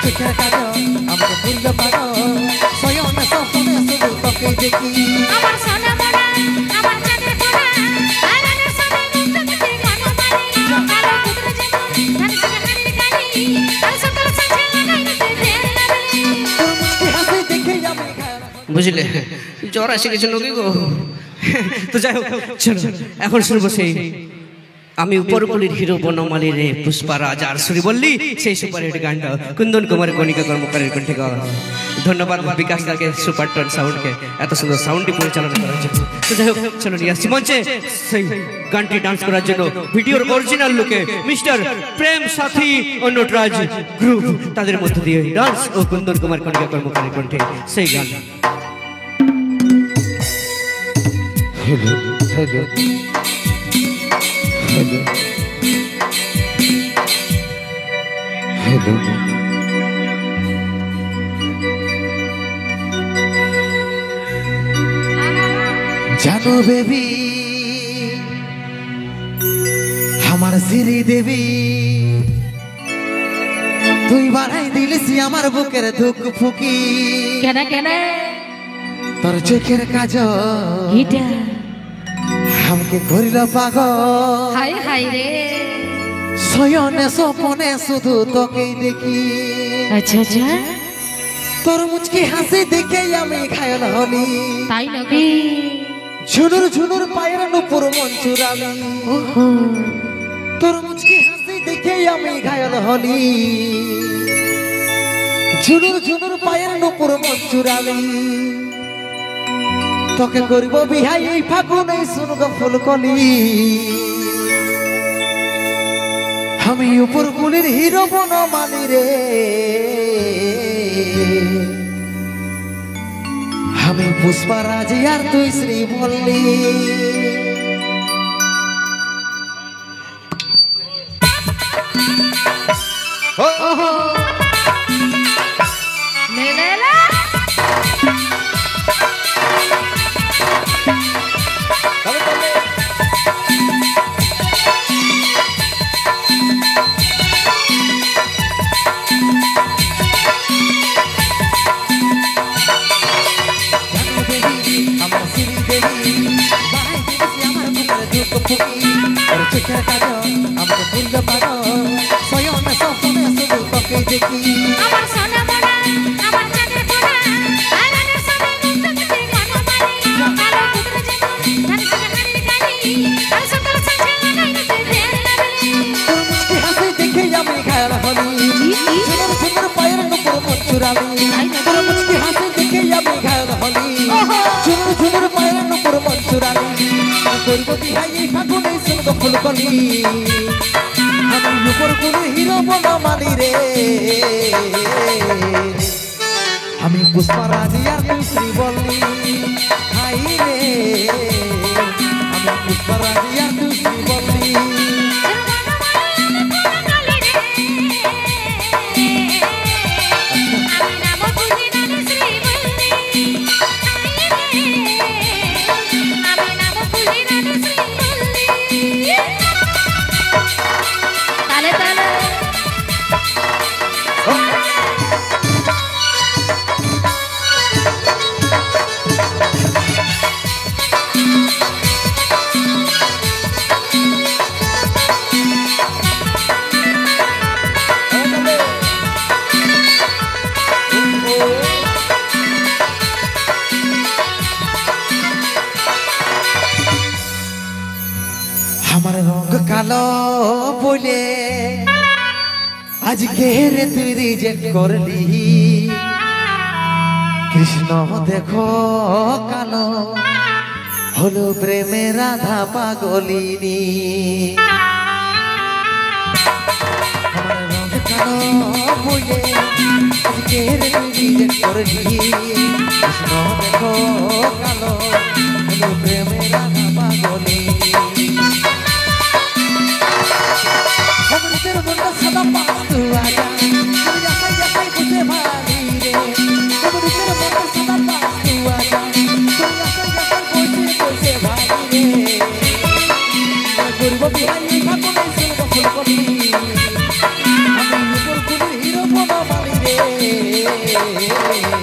চোখের কাজল আমাকে ভুলতে পারো সয়নে স্বপ্নে শুধু তোকে দেখি আমার সোনা মোনা আমার চাঁদের কোনা আরানের সাথে মুক্ত গান মারি কালো কুকুর যেমন ধান থেকে হাড়ির কালি আর সকাল সাথে লাগাইতে ফের লাগলি তোর মুচকি হাসি দেখে আমি বুঝলে জ্বর এসে গেছিল কি গো তো যাই হোক চলো এখন শুনবো সেই আমি উপরকুলির হিরো বনমালী রে পুষ্পারাজ আর সুরি বললি সেই সুপারহিট গানটা কুন্দন কুমার কণিকা কর্মকারের কণ্ঠে গাওয়া ধন্যবাদ বিকাশ দাকে সুপার টন সাউন্ডকে এত সুন্দর সাউন্ডটি পরিচালনা করার জন্য তো যাই হোক চলো নিয়ে আসছি মঞ্চে সেই গানটি ডান্স করার জন্য ভিডিওর অরিজিনাল লুকে মিস্টার প্রেম সাথী ও নটরাজ গ্রুপ তাদের মধ্য দিয়ে ডান্স ও কুন্দন কুমার কণিকা কর্মকারের কণ্ঠে সেই গান Hello, hello, hello, hello. জানো বেবি আমার শ্রী দেবী তুই বাড়াই দিলিস আমার বুকের ধুক ফুকি কেন কেন তোর চোখের কাজল এটা আমাকে করিল পাগল হাই হাই রে শয়নে স্বপনে শুধু তোকেই দেখি আচ্ছা আচ্ছা তোর মুচকি হাসি দেখে আমি ঘায়ল হলি তাই নাকি ঝুনুর ঝুনুর পায়ের নুপুর মন চুরালি ওহো তোর মুচকি হাসি দেখে আমি ঘায়ল হলি ঝুনুর ঝুনুর পায়ের নুপুর মন চুরালি তোকে করব বিহাই এই ফাগুনে শুনব ফুলকলি আমি উপর কুলির হিরো বনমালী রে আমি পুষ্পারাজ আর তুই শ্রী বললি লে লে লে চোখের কাজল আমাকে ভুলতে পারো সয়নে স্বপ্নে শুধু তোকে দেখি আমার সোনা মোনা আমার চাঁদের কোনা আরানের সাথে মুক্ত গান মারি কালো কুকুর যেমন ধান থেকে হাড়ির কালি আর সকাল সাথে লাগাইতে ফের লাগলি তোর মুচকি হাসি দেখে আমি ঘায়ল হলি ঝুনুর ঝুনুর পায়ের নুপুর মন চুরালি তোর মুচকি হাসি দেখে আমি ঘায়ল হলি ঝুনুর ঝুনুর পায়ের নুপুর মন চুরালি করব বিহাই এই ফাগুনে শুনব ফুলকলি আমি উপর কোন হিরো বনমালী রে আমি পুষ্পারাজ আর তুই শ্রী বললি হাই রে আমি পুষ্পারাজ আর তুই শ্রী বললি আমার রঙ কালো বলে আজকে রে তুই রিজেক্ট করলি কৃষ্ণ দেখো কালো হলো প্রেমে রাধা পাগলিনী আমার রঙ কালো বলে আজকে রে তুই রিজেক্ট করলি কৃষ্ণ দেখো কালো হলো প্রেমে Radha পাগলিনী Teru bunda sada pastu aja, ya sai puse bali re. Teru bunda sada pastu aja, ya sai puse bali re. Gurbo bihai bhagone sunbo fulkoli, ami upor kuli hiro bana bali re. রে